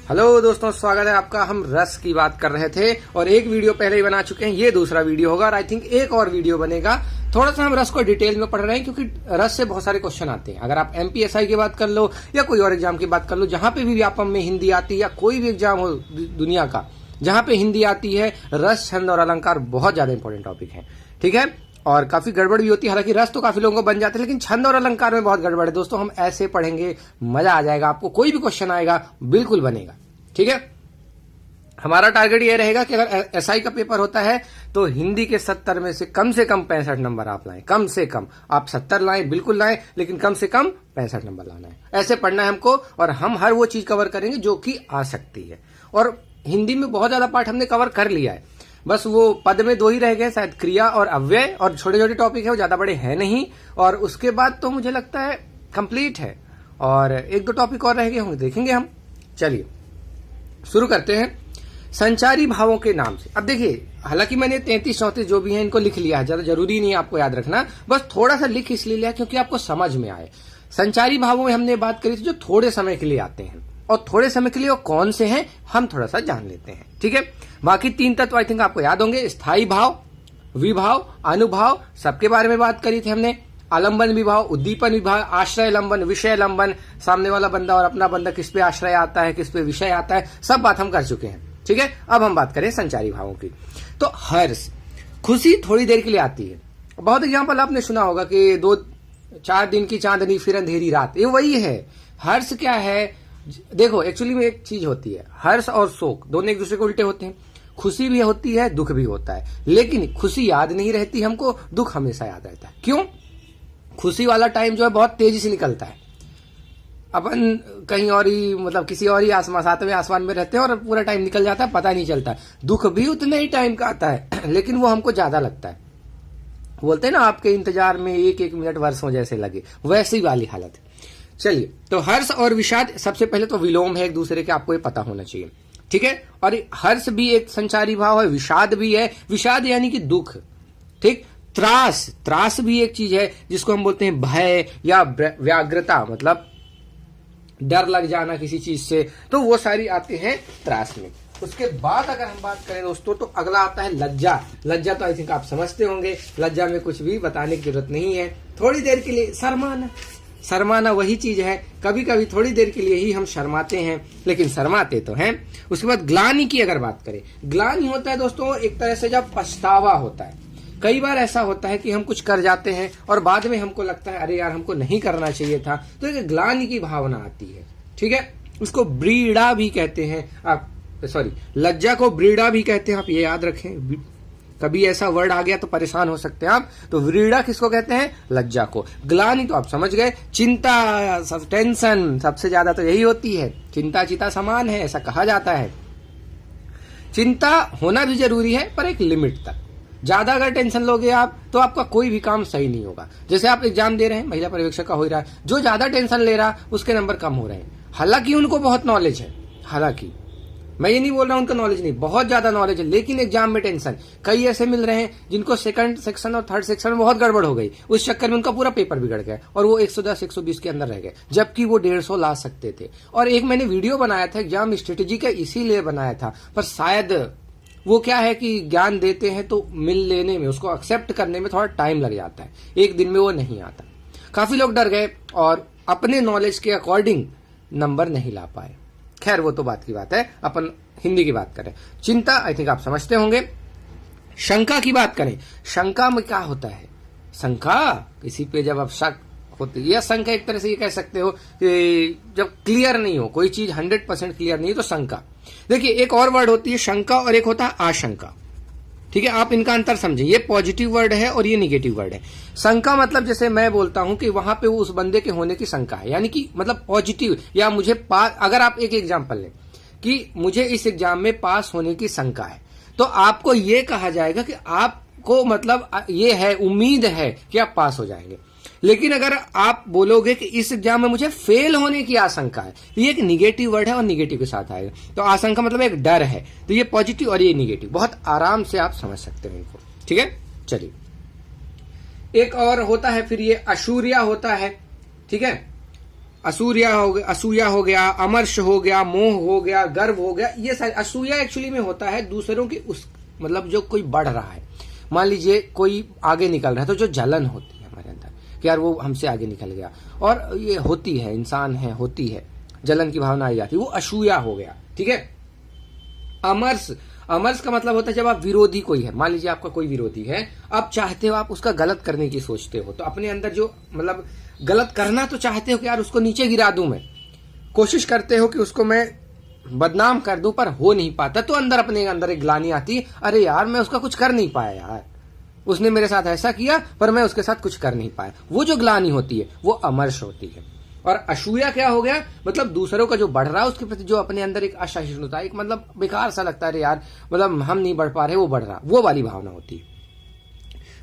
Hello दोस्तों, स्वागत है आपका। हम रस की बात कर रहे थे और एक वीडियो पहले ही बना चुके हैं। ये दूसरा वीडियो होगा और आई थिंक एक और वीडियो बनेगा। थोड़ा सा हम रस को डिटेल में पढ़ रहे हैं क्योंकि रस से बहुत सारे क्वेश्चन आते हैं। अगर आप एमपीएसआई की बात कर लो या कोई और एग्जाम की बात कर लो, जहां पे भी व्यापम में हिंदी आती है या कोई भी एग्जाम हो दुनिया का जहां पे हिंदी आती है, रस, छंद और अलंकार बहुत ज्यादा इंपॉर्टेंट टॉपिक है। ठीक है, और काफी गड़बड़ भी होती है। हालांकि रस तो काफी लोगों को बन जाते हैं, लेकिन छंद और अलंकार में बहुत गड़बड़ है। दोस्तों हम ऐसे पढ़ेंगे, मजा आ जाएगा आपको। कोई भी क्वेश्चन आएगा बिल्कुल बनेगा। ठीक है, हमारा टारगेट ये रहेगा कि अगर एसआई का पेपर होता है तो हिंदी के 70 में से कम 65 नंबर आप लाएं। कम से कम आप 70 लाएं, बिल्कुल लाएं, लेकिन कम से कम 65 नंबर लाना है। ऐसे पढ़ना है हमको और हम हर वो चीज कवर करेंगे जो कि आ सकती है। और हिंदी में बहुत ज्यादा पार्ट हमने कवर कर लिया है। बस वो पद में 2 ही रह गए शायद, क्रिया और अव्यय, और छोटे छोटे टॉपिक है, वो ज्यादा बड़े हैं नहीं। और उसके बाद तो मुझे लगता है कंप्लीट है और 1-2 टॉपिक और रह गए होंगे, देखेंगे हम। चलिए शुरू करते हैं संचारी भावों के नाम से। अब देखिए, हालांकि मैंने 33-34 जो भी हैं इनको लिख लिया है, ज्यादा जरूरी नहीं है आपको याद रखना, बस थोड़ा सा लिख इसलिए लिया क्योंकि आपको समझ में आए। संचारी भावों में हमने बात करी थी जो थोड़े समय के लिए आते हैं, और थोड़े समय के लिए वो कौन से हैं हम थोड़ा सा जान लेते हैं। ठीक है, बाकी 3 तत्व आई थिंक आपको याद होंगे। स्थायी भाव, विभाव, अनुभाव, सबके बारे में बात करी थी हमने। आलंबन विभाव, उद्दीपन विभाव, आश्रय लंबन, विषय लंबन, सामने वाला बंदा और अपना बंदा किस पे आश्रय आता है, किस पे विषय आता है, सब बात हम कर चुके हैं। ठीक है, अब हम बात करें संचारी भावों की। तो हर्ष, खुशी थोड़ी देर के लिए आती है। बहुत एग्जाम्पल आपने सुना होगा कि 2-4 दिन की चांदनी फिर अंधेरी रात, ये वही है। हर्ष क्या है, देखो एक्चुअली में एक चीज होती है, हर्ष और शोक दोनों एक दूसरे को उल्टे होते हैं। खुशी भी होती है, दुख भी होता है, लेकिन खुशी याद नहीं रहती हमको, दुख हमेशा याद रहता है। क्यों? खुशी वाला टाइम जो है बहुत तेजी से निकलता है, अपन कहीं और ही, मतलब किसी और ही आसमान, 7वें आसमान में रहते हैं और पूरा टाइम निकल जाता है, पता नहीं चलता। दुख भी उतने ही टाइम का आता है लेकिन वो हमको ज्यादा लगता है। बोलते हैं ना, आपके इंतजार में 1-1 मिनट वर्षों जैसे लगे, वैसी वाली हालत है। चलिए, तो हर्ष और विषाद सबसे पहले तो विलोम है एक दूसरे के, आपको ये पता होना चाहिए। ठीक है, और हर्ष भी एक संचारी भाव है, विषाद भी है। विषाद यानी कि दुख। ठीक, त्रास, त्रास भी एक चीज है जिसको हम बोलते हैं भय या व्याग्रता, मतलब डर लग जाना किसी चीज से, तो वो सारी आते हैं त्रास में। उसके बाद अगर हम बात करें दोस्तों, तो अगला आता है लज्जा। लज्जा तो आई थिंक आप समझते होंगे, लज्जा में कुछ भी बताने की जरूरत नहीं है। थोड़ी देर के लिए शर्माना, शर्माना वही चीज है। कभी कभी थोड़ी देर के लिए ही हम शर्माते हैं, लेकिन शर्माते तो हैं। उसके बाद ग्लानि की अगर बात करें, ग्लानि होता है दोस्तों एक तरह से जब पछतावा होता है। कई बार ऐसा होता है कि हम कुछ कर जाते हैं और बाद में हमको लगता है अरे यार हमको नहीं करना चाहिए था, तो एक ग्लानि की भावना आती है। ठीक है, उसको ब्रीड़ा भी कहते हैं आप, सॉरी, लज्जा को ब्रीड़ा भी कहते हैं, आप ये याद रखें। कभी ऐसा वर्ड आ गया तो परेशान हो सकते हैं आप। तो व्रीड़ा किसको कहते हैं? लज्जा को। ग्लानि तो आप समझ गए, चिंता, सब टेंशन, सबसे ज्यादा तो यही होती है। चिंता चिता समान है, ऐसा कहा जाता है। चिंता होना भी जरूरी है, पर एक लिमिट तक। ज्यादा अगर टेंशन लोगे आप तो आपका कोई भी काम सही नहीं होगा। जैसे आप एग्जाम दे रहे हैं, महिला पर्यवेक्षक का हो रहा है, जो ज्यादा टेंशन ले रहा उसके नंबर कम हो रहे हैं। हालांकि उनको बहुत नॉलेज है, हालांकि मैं ये नहीं बोल रहा हूं उनका नॉलेज नहीं, बहुत ज्यादा नॉलेज है, लेकिन एग्जाम में टेंशन। कई ऐसे मिल रहे हैं जिनको सेकंड सेक्शन और थर्ड सेक्शन में बहुत गड़बड़ हो गई, उस चक्कर में उनका पूरा पेपर बिगड़ गया और वो 110-120 के अंदर रह गए, जबकि वो 150 ला सकते थे। और एक मैंने वीडियो बनाया था एग्जाम स्ट्रेटेजी का, इसीलिए बनाया था, पर शायद वो क्या है कि ज्ञान देते हैं तो मिल लेने में, उसको एक्सेप्ट करने में थोड़ा टाइम लग जाता है, एक दिन में वो नहीं आता। काफी लोग डर गए और अपने नॉलेज के अकॉर्डिंग नंबर नहीं ला पाए। खैर वो तो बात की बात है, अपन हिंदी की बात करें। चिंता आई थिंक आप समझते होंगे। शंका की बात करें, शंका में क्या होता है? शंका किसी पे जब आप शक होती है, या शंका एक तरह से ये कह सकते हो कि जब क्लियर नहीं हो, कोई चीज 100% क्लियर नहीं है तो शंका। देखिए एक और वर्ड होती है शंका और एक होता है आशंका। ठीक है, आप इनका अंतर समझें, ये पॉजिटिव वर्ड है और ये निगेटिव वर्ड है। शंका मतलब जैसे मैं बोलता हूं कि वहां पे उस बंदे के होने की शंका है, यानी कि मतलब पॉजिटिव, या मुझे पास, अगर आप एक एग्जांपल लें कि मुझे इस एग्जाम में पास होने की शंका है, तो आपको ये कहा जाएगा कि आपको मतलब ये है, उम्मीद है कि आप पास हो जाएंगे। लेकिन अगर आप बोलोगे कि इस एग्जाम में मुझे फेल होने की आशंका है, तो ये एक निगेटिव वर्ड है और निगेटिव के साथ आएगा। तो आशंका मतलब एक डर है, तो ये पॉजिटिव और ये निगेटिव, बहुत आराम से आप समझ सकते हैं इनको। ठीक है, चलिए एक और होता है फिर ये अशूर्या होता है। ठीक है, असूया हो गया, अमर्ष हो गया, मोह हो गया, गर्व हो गया, ये सारे। असूया एक्चुअली में होता है दूसरों की उस मतलब जो कोई बढ़ रहा है, मान लीजिए कोई आगे निकल रहा है तो जो जलन होती है हमारे अंदर कि यार वो हमसे आगे निकल गया, और ये होती है, इंसान है, होती है, जलन की भावना आई जाती है, वो असूया हो गया। ठीक है। अमर्ष, अमर्ष का मतलब होता है जब आप विरोधी कोई है, मान लीजिए आपका कोई विरोधी है, अब चाहते हो आप उसका गलत करने की सोचते हो, तो अपने अंदर जो मतलब गलत करना तो चाहते हो कि यार उसको नीचे गिरा दूं, मैं कोशिश करते हो कि उसको मैं बदनाम कर दूं, पर हो नहीं पाता, तो अंदर अपने अंदर एक ग्लानि आती, अरे यार मैं उसका कुछ कर नहीं पाया यार, उसने मेरे साथ ऐसा किया पर मैं उसके साथ कुछ कर नहीं पाया, वो जो ग्लानि होती है वो अमर्ष होती है। और असूया क्या हो गया, मतलब दूसरों का जो बढ़ रहा है उसके प्रति जो अपने अंदर एक असहिष्णुता, एक मतलब बेकार सा लगता है यार, मतलब हम नहीं बढ़ पा रहे, वो बढ़ रहा, वो वाली भावना होती है।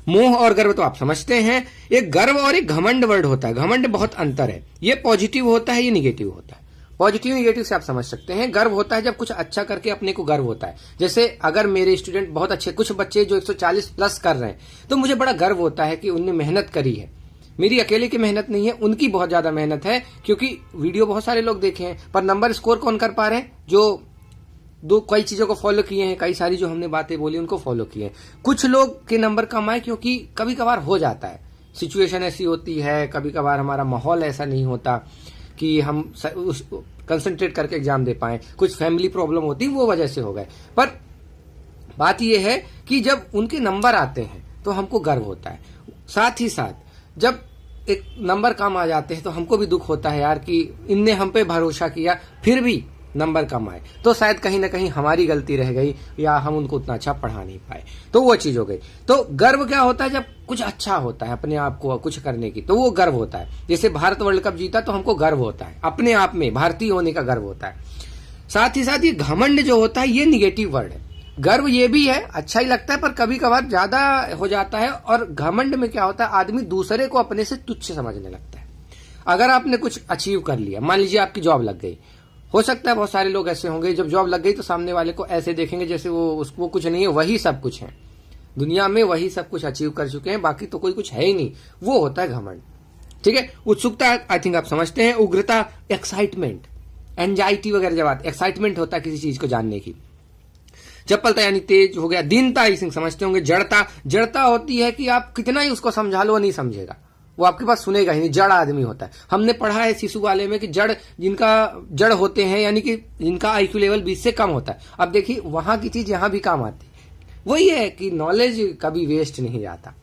मोह और गर्व तो आप समझते हैं। एक गर्व और एक घमंड वर्ड होता है, घमंड बहुत अंतर है, ये पॉजिटिव होता है, ये निगेटिव होता है। पॉजिटिव निगेटिव से आप समझ सकते हैं। गर्व होता है जब कुछ अच्छा करके अपने को गर्व होता है, जैसे अगर मेरे स्टूडेंट बहुत अच्छे, कुछ बच्चे जो 140 प्लस कर रहे हैं, तो मुझे बड़ा गर्व होता है कि उनने मेहनत करी है, मेरी अकेले की मेहनत नहीं है, उनकी बहुत ज्यादा मेहनत है, क्योंकि वीडियो बहुत सारे लोग देखे हैं पर नंबर स्कोर कौन कर पा रहे हैं, जो कई चीजों को फॉलो किए हैं, कई सारी जो हमने बातें बोली उनको फॉलो किए हैं। कुछ लोग के नंबर कम आए क्योंकि कभी कभार हो जाता है, सिचुएशन ऐसी होती है, कभी कभार हमारा माहौल ऐसा नहीं होता कि हम कंसंट्रेट करके एग्जाम दे पाए, कुछ फैमिली प्रॉब्लम होती है, वो वजह से हो गए। पर बात यह है कि जब उनके नंबर आते हैं तो हमको गर्व होता है, साथ ही साथ जब एक नंबर कम आ जाते हैं तो हमको भी दुख होता है यार कि इनने हम पे भरोसा किया फिर भी नंबर कम आए, तो शायद कहीं ना कहीं हमारी गलती रह गई या हम उनको उतना अच्छा पढ़ा नहीं पाए, तो वो चीज हो गई। तो गर्व क्या होता है, जब कुछ अच्छा होता है अपने आप को कुछ करने की, तो वो गर्व होता है। जैसे भारत वर्ल्ड कप जीता तो हमको गर्व होता है, अपने आप में भारतीय होने का गर्व होता है। साथ ही साथ ये घमंड जो होता है ये निगेटिव वर्ड है। गर्व ये भी है, अच्छा ही लगता है, पर कभी कभार ज्यादा हो जाता है। और घमंड में क्या होता है, आदमी दूसरे को अपने से तुच्छ समझने लगता है। अगर आपने कुछ अचीव कर लिया, मान लीजिए आपकी जॉब लग गई, हो सकता है बहुत सारे लोग ऐसे होंगे जब जॉब लग गई तो सामने वाले को ऐसे देखेंगे जैसे वो कुछ नहीं है, वही सब कुछ है दुनिया में, वही सब कुछ अचीव कर चुके हैं, बाकी तो कोई कुछ है ही नहीं, वो होता है घमंड। ठीक है। उत्सुकता आई थिंक आप समझते हैं। उग्रता, एक्साइटमेंट, एंजाइटी वगैरह, जब आती एक्साइटमेंट होता है किसी चीज को जानने की। चपलता यानी तेज हो गया। दीनता आई थिंक समझते होंगे। जड़ता, जड़ता होती है कि आप कितना ही उसको समझा लो वो नहीं समझेगा, वो आपके पास सुनेगा ही नहीं, जड़ आदमी होता है। हमने पढ़ा है शिशु वाले में कि जड़, जिनका जड़ होते हैं यानी कि जिनका आईक्यू लेवल 20 से कम होता है। अब देखिए वहां की चीज यहां भी काम आती है, वही है कि नॉलेज कभी वेस्ट नहीं जाता।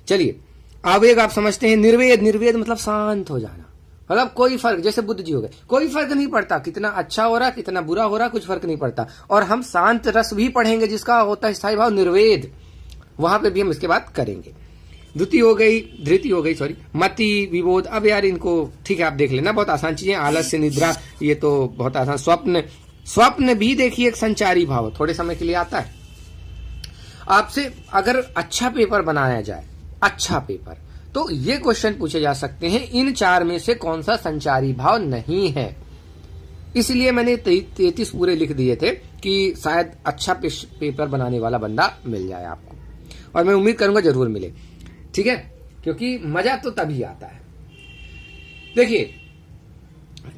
चलिए, आवेग आप समझते हैं। निर्वेद, निर्वेद मतलब शांत हो जाना, मतलब कोई फर्क, जैसे बुद्ध जी हो गए, कोई फर्क नहीं पड़ता कितना अच्छा हो रहा कितना बुरा हो रहा, कुछ फर्क नहीं पड़ता। और हम शांत रस भी पढ़ेंगे जिसका होता है स्थायी भाव निर्वेद, वहां पे भी हम इसके बाद करेंगे। धृति हो गई सॉरी, मति, विबोध। अब यार इनको ठीक है आप देख लेना, बहुत आसान चीजें। आलस्य, निद्रा, ये तो बहुत आसान। स्वप्न, स्वप्न भी देखिए एक संचारी भाव, थोड़े समय के लिए आता है। आपसे अगर अच्छा पेपर बनाया जाए, अच्छा पेपर, तो ये क्वेश्चन पूछे जा सकते हैं, इन चार में से कौन सा संचारी भाव नहीं है। इसलिए मैंने 33 पूरे लिख दिए थे कि शायद अच्छा पेपर बनाने वाला बंदा मिल जाए आपको, और मैं उम्मीद करूंगा जरूर मिले। ठीक है, क्योंकि मजा तो तभी आता है। देखिए,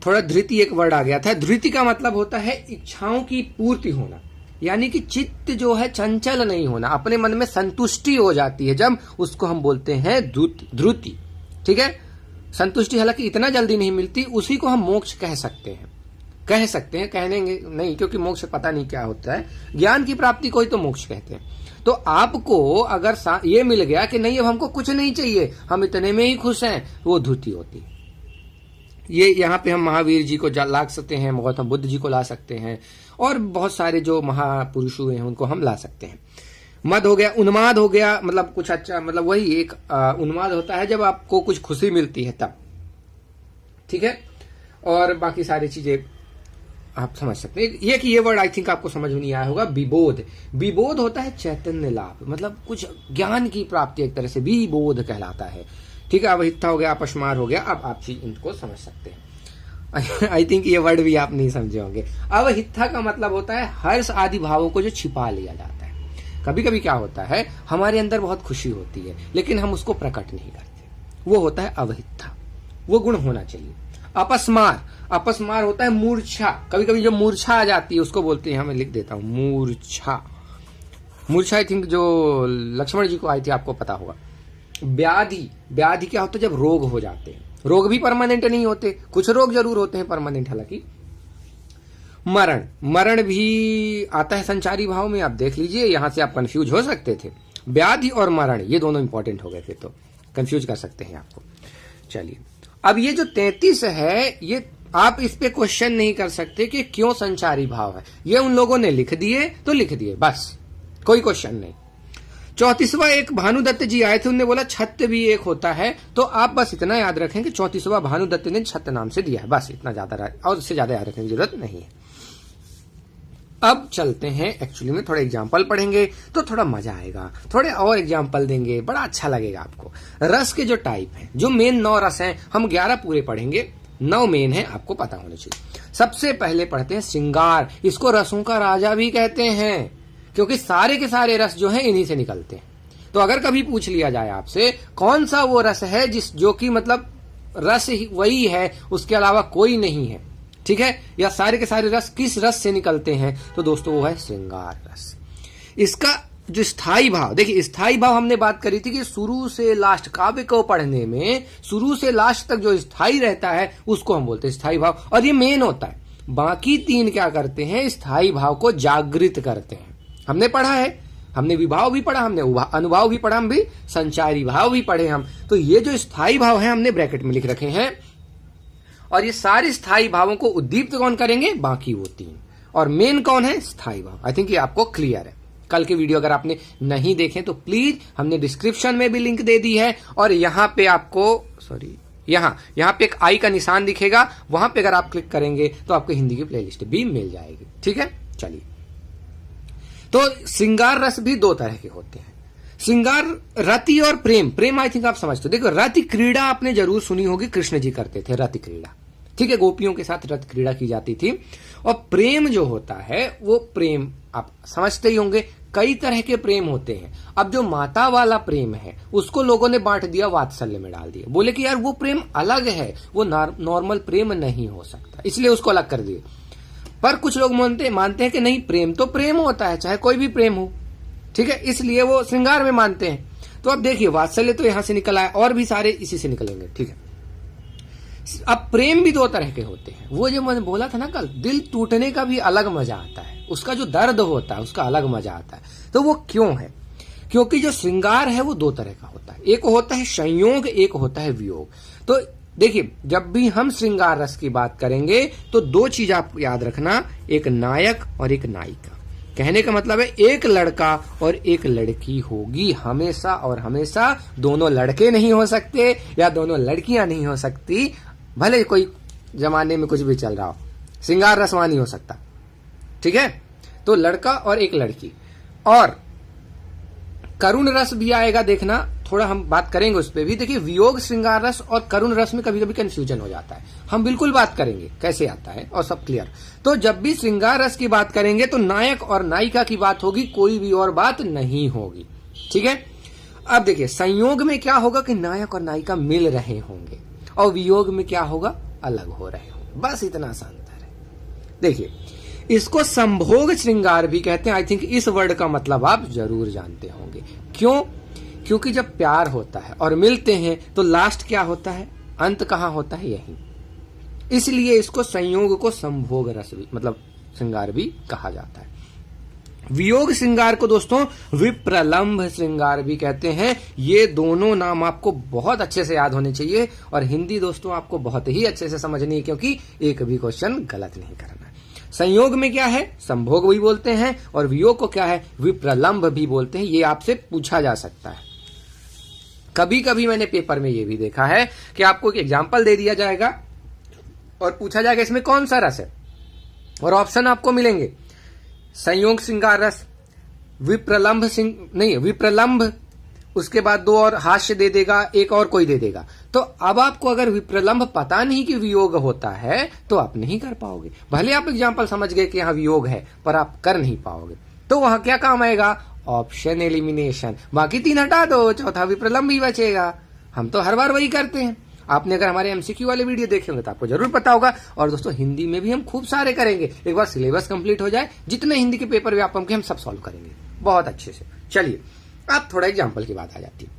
थोड़ा धृति एक वर्ड आ गया था। धृति का मतलब होता है इच्छाओं की पूर्ति होना, यानी कि चित्त जो है चंचल नहीं होना, अपने मन में संतुष्टि हो जाती है जब, उसको हम बोलते हैं धृति। ठीक है, संतुष्टि हालांकि इतना जल्दी नहीं मिलती, उसी को हम मोक्ष कह सकते हैं, कहने नहीं, क्योंकि मोक्ष पता नहीं क्या होता है, ज्ञान की प्राप्ति को ही तो मोक्ष कहते हैं। तो आपको अगर ये मिल गया कि नहीं अब हमको कुछ नहीं चाहिए, हम इतने में ही खुश हैं, वो धृति होती है। ये यहाँ पे हम महावीर जी को ला सकते हैं, गौतम बुद्ध जी को ला सकते हैं, और बहुत सारे जो महापुरुष हुए हैं उनको हम ला सकते हैं। मद हो गया, उन्माद हो गया, मतलब कुछ अच्छा, मतलब वही एक उन्माद होता है जब आपको कुछ खुशी मिलती है तब। ठीक है, और बाकी सारी चीजें आप समझ सकते हैं। ये कि ये वर्ड आई थिंक आपको समझ में नहीं आया होगा। विबोध, विबोध होता है चैतन्य लाभ, मतलब कुछ ज्ञान की प्राप्ति, एक तरह से विबोध कहलाता है। ठीक है, अवहिता हो गया, अपस्मार हो गया, अब आप चीज इनको समझ सकते हैं। आई थिंक ये वर्ड भी आप नहीं समझे होंगे। अवहिता का मतलब होता है हर्ष आदि भावों को जो छिपा लिया जाता है। कभी कभी क्या होता है, हमारे अंदर बहुत खुशी होती है लेकिन हम उसको प्रकट नहीं करते, वो होता है अवहिता। वो गुण होना चाहिए। अपस्मार, अपस्मार होता है मूर्छा, कभी कभी जो मूर्छा आ जाती है उसको बोलते हैं, मैं लिख देता हूं मूर्छा। मूर्छा आई थिंक जो लक्ष्मण जी को आई थी, आपको पता होगा। व्याधि, व्याधि क्या होता है? जब रोग हो जाते हैं। रोग भी परमानेंट नहीं होते, कुछ रोग जरूर होते हैं परमानेंट हालांकि। मरण, मरण भी आता है संचारी भाव में, आप देख लीजिए, यहां से आप कंफ्यूज हो सकते थे। व्याधि और मरण ये दोनों इंपॉर्टेंट हो गए, फिर तो कंफ्यूज कर सकते हैं आपको। चलिए, अब ये जो 33 है, ये आप इस पे क्वेश्चन नहीं कर सकते कि क्यों संचारी भाव है, ये उन लोगों ने लिख दिए तो लिख दिए, बस कोई क्वेश्चन नहीं। 34वां एक भानुदत्त जी आए थे, उन्होंने बोला छत्त भी एक होता है, तो आप बस इतना याद रखें कि 34वां भानुदत्त ने छत्त नाम से दिया है, बस इतना ज्यादा, और इससे ज्यादा याद रखने की जरूरत नहीं है। अब चलते हैं, एक्चुअली में थोड़ा एग्जाम्पल पढ़ेंगे तो थोड़ा मजा आएगा, थोड़े और एग्जाम्पल देंगे, बड़ा अच्छा लगेगा आपको। रस के जो टाइप हैं, जो मेन 9 रस हैं, हम 11 पूरे पढ़ेंगे, 9 मेन है, आपको पता होना चाहिए। सबसे पहले पढ़ते हैं श्रृंगार, इसको रसों का राजा भी कहते हैं, क्योंकि सारे के सारे रस जो हैं इन्हीं से निकलते हैं। तो अगर कभी पूछ लिया जाए आपसे कौन सा वो रस है जो कि मतलब रस ही वही है, उसके अलावा कोई नहीं है, ठीक है, या सारे के सारे रस किस रस से निकलते हैं, तो दोस्तों वो है श्रृंगार रस। इसका जो स्थाई भाव, देखिए स्थाई भाव हमने बात करी थी कि शुरू से लास्ट, काव्य को पढ़ने में शुरू से लास्ट तक जो स्थाई रहता है उसको हम बोलते हैं स्थाई भाव, और ये मेन होता है। बाकी 3 क्या करते हैं? स्थाई भाव को जागृत करते हैं। हमने पढ़ा है, हमने विभाव भी पढ़ा, हमने अनुभाव भी पढ़ा, हम भी संचारी भाव भी पढ़े हम। तो ये जो स्थाई भाव है हमने ब्रैकेट में लिख रखे हैं, और ये सारे स्थाई भावों को उद्दीप्त कौन करेंगे? बाकी वो 3, और मेन कौन है? स्थाई भाव। आई थिंक ये आपको क्लियर है। कल के वीडियो अगर आपने नहीं देखे तो प्लीज, हमने डिस्क्रिप्शन में भी लिंक दे दी है, और यहां पे आपको यहां पे एक आई का निशान दिखेगा, वहां पे अगर आप क्लिक करेंगे तो आपको हिंदी की प्लेलिस्ट भी मिल जाएगी, ठीक है। चलिए, तो श्रृंगार रस भी 2 तरह के होते हैं, श्रृंगार रति और प्रेम। प्रेम आई थिंक आप समझते हो, देखो रति क्रीड़ा आपने जरूर सुनी होगी, कृष्ण जी करते थे रति क्रीड़ा, ठीक है, गोपियों के साथ रति क्रीड़ा की जाती थी। और प्रेम जो होता है वो प्रेम आप समझते ही होंगे, कई तरह के प्रेम होते हैं। अब जो माता वाला प्रेम है उसको लोगों ने बांट दिया, वात्सल्य में डाल दिया, बोले कि यार वो प्रेम अलग है, वो नॉर्मल प्रेम नहीं हो सकता, इसलिए उसको अलग कर दिए। पर कुछ लोग मानते हैं कि नहीं, प्रेम तो प्रेम होता है, चाहे कोई भी प्रेम हो, ठीक है, इसलिए वो श्रृंगार में मानते हैं। तो अब देखिए, वात्सल्य तो यहां से निकला है, और भी सारे इसी से निकलेंगे, ठीक है। अब प्रेम भी 2 तरह के होते हैं, वो जो मैंने बोला था ना कल, दिल टूटने का भी अलग मजा आता है, उसका जो दर्द होता है उसका अलग मजा आता है। तो वो क्यों है? क्योंकि जो श्रृंगार है वो 2 तरह का होता है, एक होता है संयोग, एक होता है वियोग। तो देखिए, जब भी हम श्रृंगार रस की बात करेंगे तो 2 चीज आप याद रखना, एक नायक और एक नायिका। कहने का मतलब है एक लड़का और एक लड़की होगी हमेशा, और हमेशा दोनों लड़के नहीं हो सकते या दोनों लड़कियां नहीं हो सकती, भले कोई जमाने में कुछ भी चल रहा हो, श्रृंगार रस वहां नहीं हो सकता, ठीक है। तो लड़का और एक लड़की, और करुण रस भी आएगा, देखना थोड़ा हम बात करेंगे उस पर भी। देखिए, वियोग श्रृंगार रस और करुण रस में कभी कभी कंफ्यूजन हो जाता है, हम बिल्कुल बात करेंगे कैसे आता है और सब क्लियर। तो जब भी श्रृंगार रस की बात करेंगे तो नायक और नायिका की बात होगी, कोई भी और बात नहीं होगी, ठीक है। अब देखिए, संयोग में क्या होगा कि नायक और नायिका मिल रहे होंगे, और वियोग में क्या होगा? अलग हो रहे होंगे, बस इतना सा अंतर है। देखिए, इसको संभोग श्रृंगार भी कहते हैं। आई थिंक इस वर्ड का मतलब आप जरूर जानते होंगे। क्यों? क्योंकि जब प्यार होता है और मिलते हैं तो लास्ट क्या होता है? अंत कहां होता है? यही। इसलिए इसको संयोग को संभोग रस भी मतलब श्रृंगार भी कहा जाता है। वियोग श्रृंगार को दोस्तों विप्रलंभ श्रृंगार भी कहते हैं। ये दोनों नाम आपको बहुत अच्छे से याद होने चाहिए, और हिंदी दोस्तों आपको बहुत ही अच्छे से समझनी है, क्योंकि एक भी क्वेश्चन गलत नहीं करना है। संयोग में क्या है? संभोग भी बोलते हैं, और वियोग को क्या है? विप्रलंभ भी बोलते हैं। ये आपसे पूछा जा सकता है। कभी कभी मैंने पेपर में ये भी देखा है कि आपको एक एग्जाम्पल दे दिया जाएगा और पूछा जाएगा इसमें कौन सा रस है, और ऑप्शन आपको मिलेंगे संयोग श्रृंगार रस, विप्रलंभ, उसके बाद 2 और हास्य दे देगा, एक और कोई दे देगा। तो अब आपको अगर विप्रलंभ पता नहीं कि वियोग होता है तो आप नहीं कर पाओगे। भले आप एग्जाम्पल समझ गए कि यहां वियोग है, पर आप कर नहीं पाओगे। तो वहां क्या काम आएगा? Option elimination. बाकी 3 हटा दो, चौथा विप्रलंभ ही बचेगा। हम तो हर बार वही करते हैं। आपने अगर हमारे एमसीक्यू वाले वीडियो देखे होंगे तो आपको जरूर पता होगा। और दोस्तों हिंदी में भी हम खूब सारे करेंगे, एक बार सिलेबस कंप्लीट हो जाए, जितने हिंदी के पेपर व्यापम के हम सब सॉल्व करेंगे बहुत अच्छे से। चलिए अब थोड़ा एग्जाम्पल की बात आ जाती है।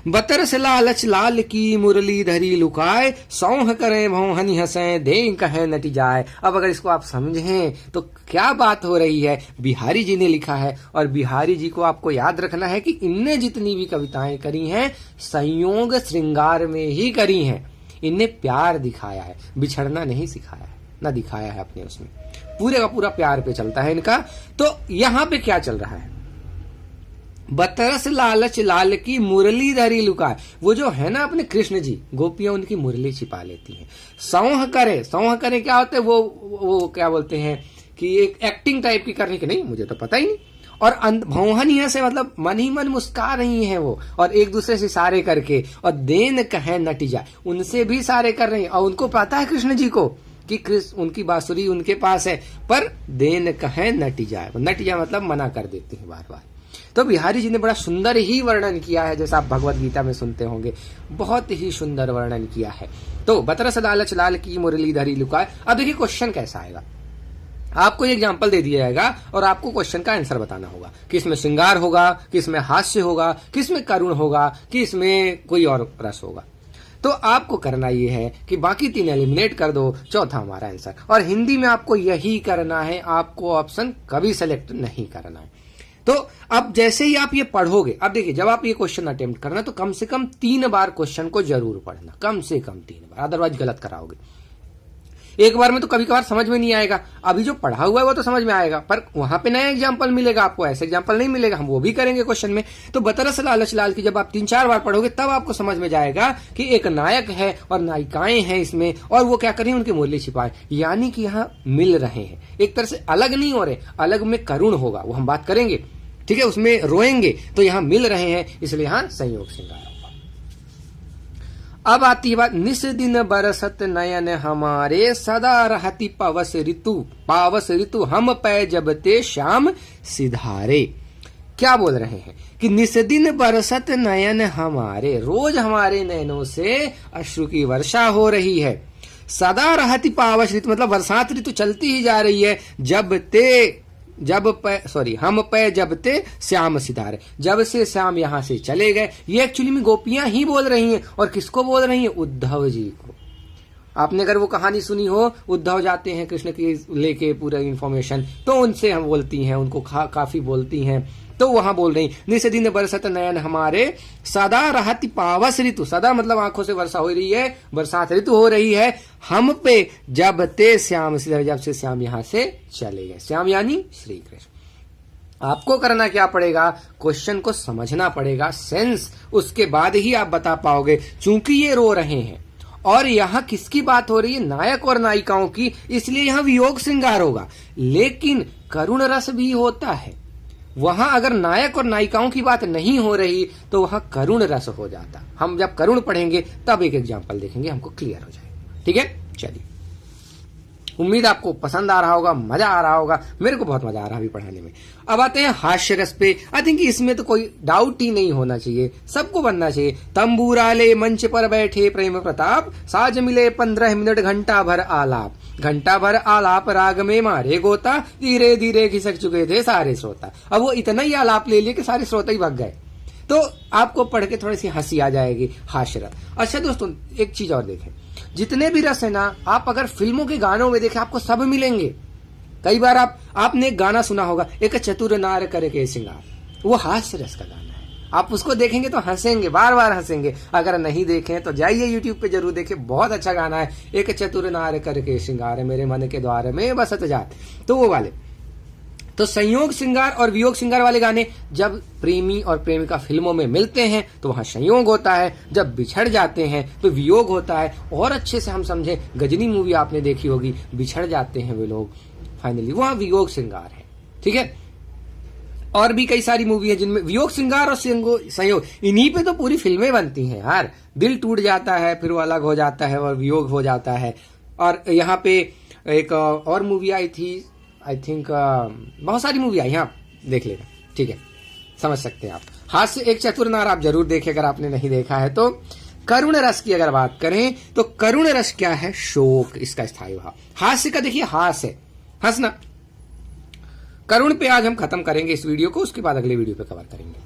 बतरस लालच लाल की मुरली धरी लुकाए, सौह करें भौहनी हंसें दे कहें नटी जाए। अब अगर इसको आप समझें तो क्या बात हो रही है, बिहारी जी ने लिखा है। और बिहारी जी को आपको याद रखना है कि इनने जितनी भी कविताएं करी हैं संयोग श्रृंगार में ही करी हैं। इनने प्यार दिखाया है, बिछड़ना नहीं सिखाया है ना दिखाया है अपने उसमें, पूरे का पूरा प्यार पे चलता है इनका। तो यहां पे क्या चल रहा है, बतरस लालच लाल की मुरली धरी लुकाए, वो जो है ना अपने कृष्ण जी, गोपियां उनकी मुरली छिपा लेती हैं। सौह करे क्या होता है, वो क्या बोलते हैं कि एक एक्टिंग टाइप की करने की, नहीं मुझे तो पता ही नहीं। और भौहनिया से मतलब मन ही मन मुस्का रही हैं वो, और एक दूसरे से इशारे करके, और देन कहे नटी जाए, उनसे भी इशारे कर रही हैं। और उनको पता है कृष्ण जी को कि कृष्ण उनकी बांसुरी उनके पास है, पर देन कहे नटी जाए, नटी जाए मतलब मना कर देती है बार बार। तो बिहारी जी ने बड़ा सुंदर ही वर्णन किया है, जैसा आप भगवत गीता में सुनते होंगे, बहुत ही सुंदर वर्णन किया है। तो बतरस लालच लाल की मुरली धरी लुकाए। अब देखिए क्वेश्चन कैसा आएगा, आपको एक एग्जांपल दे दिया जाएगा और आपको क्वेश्चन का आंसर बताना होगा कि इसमें श्रृंगार होगा, कि इसमें हास्य होगा, कि इसमें करुण होगा, कि इसमें कोई और रस होगा। तो आपको करना ये है कि बाकी 3 एलिमिनेट कर दो, चौथा हमारा आंसर। और हिंदी में आपको यही करना है, आपको ऑप्शन कभी सेलेक्ट नहीं करना है। तो अब जैसे ही आप ये पढ़ोगे, अब देखिए जब आप ये क्वेश्चन अटेम्प्ट करना तो कम से कम 3 बार क्वेश्चन को जरूर पढ़ना, कम से कम 3 बार, अदरवाइज गलत कराओगे। एक बार में तो कभी कभार समझ में नहीं आएगा, अभी जो पढ़ा हुआ है वो तो समझ में आएगा, पर वहां पे नया एग्जाम्पल मिलेगा आपको, ऐसे एग्जाम्पल नहीं मिलेगा, हम वो भी करेंगे क्वेश्चन में। तो बतरस लालच लाल की जब आप 3-4 बार पढ़ोगे तब आपको समझ में जाएगा कि एक नायक है और नायिकाएं हैं इसमें, और वो क्या कर रही है, उनकी मुरली छिपाए, यानी कि यहाँ मिल रहे हैं, एक तरह से अलग नहीं हो रहे, अलग में करुण होगा, वो हम बात करेंगे, ठीक है, उसमें रोएंगे, तो यहां मिल रहे हैं, इसलिए यहां संयोग श्रृंगार होगा। अब आती है बात, निस दिन बरसत नयन हमारे, सदा रहती पावस ऋतु हम पै जबते श्याम सिधारे। क्या बोल रहे हैं कि निस दिन बरसत नयन हमारे, रोज हमारे नयनों से अश्रु की वर्षा हो रही है। सदा रहती पावस ऋतु मतलब बरसात ऋतु चलती ही जा रही है, हम पे जब ते श्याम सिधारे, जब से श्याम यहां से चले गए। ये एक्चुअली में गोपियां ही बोल रही हैं, और किसको बोल रही हैं, उद्धव जी को। आपने अगर वो कहानी सुनी हो, उद्धव जाते हैं कृष्ण की लेके पूरा इंफॉर्मेशन, तो उनसे हम बोलती हैं, उनको काफी बोलती हैं, तो वहां बोल रही, निस दिन बरसत नयन हमारे, सदा रहती पावस ऋतु, सदा मतलब आंखों से वर्षा हो रही है, बरसात ऋतु हो रही है, हम पे जब ते श्याम सिधारे, जब से श्याम यहां से चले गए। श्याम यानी श्री कृष्ण। आपको करना क्या पड़ेगा, क्वेश्चन को समझना पड़ेगा, सेंस, उसके बाद ही आप बता पाओगे। चूंकि ये रो रहे हैं और यहाँ किसकी बात हो रही है, नायक और नायिकाओं की, इसलिए यहाँ वियोग श्रृंगार होगा, लेकिन करुण रस भी होता है। वहां अगर नायक और नायिकाओं की बात नहीं हो रही तो वहां करुण रस हो जाता। हम जब करुण पढ़ेंगे तब एक एग्जाम्पल देखेंगे, हमको क्लियर हो जाएगा, ठीक है। चलिए, उम्मीद आपको पसंद आ रहा होगा, मजा आ रहा होगा, मेरे को बहुत मजा आ रहा है अभी पढ़ाने में। अब आते हैं हास्य रस पे। आई थिंक इसमें तो कोई डाउट ही नहीं होना चाहिए, सबको बनना चाहिए। तंबूरा ले मंच पर बैठे प्रेम प्रताप, साज मिले 15 मिनट घंटा भर आलाप राग में मारे गोता, धीरे धीरे खिसक चुके थे सारे श्रोता। अब वो इतना ही आलाप ले लिए कि सारे श्रोता ही भाग गए। तो आपको पढ़ के थोड़ी सी हंसी आ जाएगी, हास्य रस। अच्छा दोस्तों, एक चीज और देखें, जितने भी रस है ना, आप अगर फिल्मों के गानों में देखें आपको सब मिलेंगे। कई बार आपने एक गाना सुना होगा, एक चतुर नार करके श्रृंगार, वो हास्य रस का गाना है। आप उसको देखेंगे तो हंसेंगे, बार बार हंसेंगे। अगर नहीं देखें तो जाइए यूट्यूब पे जरूर देखें, बहुत अच्छा गाना है, एक चतुर नार करके श्रृंगार मेरे मन के द्वार में बसत जात, तो वो वाले। तो संयोग श्रृंगार और वियोग श्रृंगार वाले गाने जब प्रेमी और प्रेमिका फिल्मों में मिलते हैं तो वहां संयोग होता है, जब बिछड़ जाते हैं तो वियोग होता है। और अच्छे से हम समझें, गजनी मूवी आपने देखी होगी, बिछड़ जाते हैं वे लोग, फाइनली वहां वियोग श्रृंगार है, ठीक है। और भी कई सारी मूवी है जिनमें वियोग श्रृंगार और संयोग, इन्हीं पे तो पूरी फिल्में बनती हैं यार। दिल टूट जाता है, फिर वो अलग हो जाता है और वियोग हो जाता है। और यहाँ पे एक और मूवी आई थी, आई थिंक बहुत सारी मूवी आई, आप देख लेना, ठीक है, समझ सकते हैं आप। हास्य एक चतुर नार आप जरूर देखें अगर आपने नहीं देखा है तो। करुण रस की अगर बात करें तो करुण रस क्या है? शोक, इसका स्थायी भाव। हास्य का देखिए हास है, हंसना। करुण पे आज हम खत्म करेंगे इस वीडियो को, उसके बाद अगले वीडियो पे कवर करेंगे।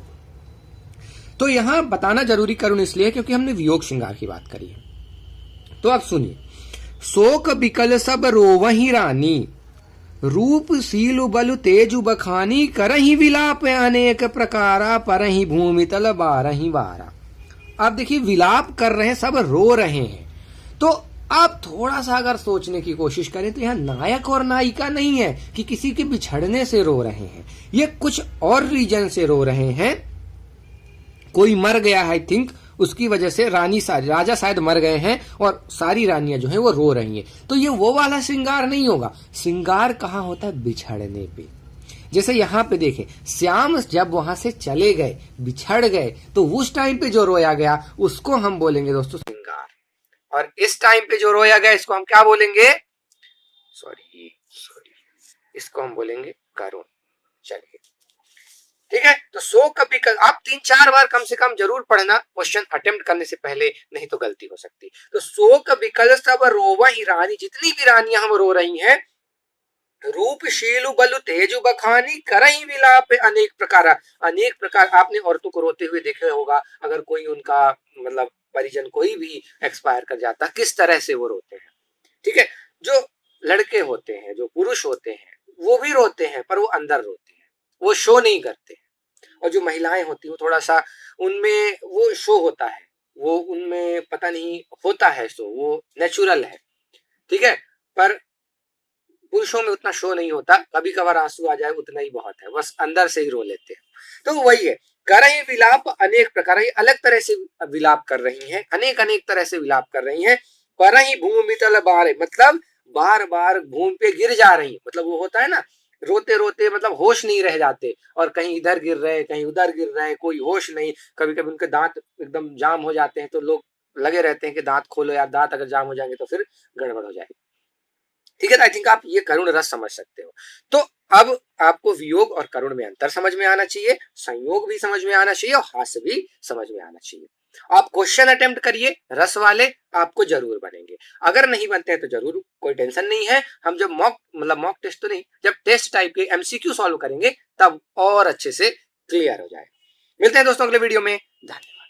तो यहां बताना जरूरी करुण इसलिए क्योंकि हमने वियोग श्रृंगार की बात करी है। तो अब सुनिए, शोक बिकल सब रोवहि रानी, रूप सीलु बलु तेजु बखानी, करहि विलाप अनेक प्रकारा, परहि भूमि तल बारहि बारा। अब देखिए विलाप कर रहे हैं, सब रो रहे हैं। तो आप थोड़ा सा अगर सोचने की कोशिश करें तो यहाँ नायक और नायिका नहीं है कि किसी के बिछड़ने से रो रहे हैं, ये कुछ और रीजन से रो रहे हैं। कोई मर गया है, आई थिंक, उसकी वजह से राजा शायद मर गए हैं और सारी रानियां जो हैं वो रो रही हैं। तो ये वो वाला श्रृंगार नहीं होगा। श्रृंगार कहाँ होता है? बिछड़ने पे। जैसे यहां पे देखें, श्याम जब वहां से चले गए, बिछड़ गए, तो उस टाइम पे जो रोया गया उसको हम बोलेंगे दोस्तों श्रृंगार, और इस टाइम पे जो रोया गया इसको हम क्या बोलेंगे? सॉरी, इसको हम बोलेंगे करुण। चलिए ठीक है। तो शोक कभी आप 3-4 बार कम से कम जरूर पढ़ना क्वेश्चन अटेम्प्ट करने से पहले, नहीं तो गलती हो सकती। तो शोक विकल सब रोवहि रानी, जितनी भी रानियां हम रो रही हैं, रूप शीलु बलु तेजु बखानी, करहि विलाप अनेक प्रकार। अनेक प्रकार, आपने औरतों को रोते हुए देखा होगा, अगर कोई उनका मतलब परिजन कोई भी एक्सपायर कर जाता, किस तरह से वो रोते हैं। ठीक है, जो लड़के होते हैं, जो पुरुष होते हैं, वो भी रोते हैं, पर वो अंदर रोते हैं, वो शो नहीं करते हैं। और जो महिलाएं होती हैं थोड़ा सा उनमें वो शो होता है, वो उनमें पता नहीं होता है शो, वो नेचुरल है। ठीक है, पर पुरुषों में उतना शो नहीं होता, कभी कभार आंसू आ जाए उतना ही बहुत है, बस अंदर से ही रो लेते हैं। तो वही है, करहि विलाप अनेक प्रकार, अलग तरह से विलाप कर रही हैं, अनेक तरह से विलाप कर रही हैं। परहि भूमि तल बारे, मतलब बार बार भूमि पे गिर जा रही, मतलब वो होता है ना, रोते रोते मतलब होश नहीं रह जाते, और कहीं इधर गिर रहे, कहीं उधर गिर रहे, कोई होश नहीं। कभी कभी उनके दांत एकदम जाम हो जाते हैं, तो लोग लगे रहते हैं कि दांत खोलो यार, दांत अगर जाम हो जाएंगे तो फिर गड़बड़ हो जाएगी। ठीक है, आई थिंक आप ये करुण रस समझ सकते हो। तो अब आपको वियोग और करुण में अंतर समझ में आना चाहिए, संयोग भी समझ में आना चाहिए, और हास्य भी समझ में आना चाहिए। आप क्वेश्चन अटेम्प्ट करिए, रस वाले आपको जरूर बनेंगे। अगर नहीं बनते हैं तो जरूर, कोई टेंशन नहीं है। हम जब मॉक टेस्ट तो नहीं, जब टेस्ट टाइप के एमसीक्यू सॉल्व करेंगे तब और अच्छे से क्लियर हो जाए। मिलते हैं दोस्तों अगले वीडियो में। धन्यवाद।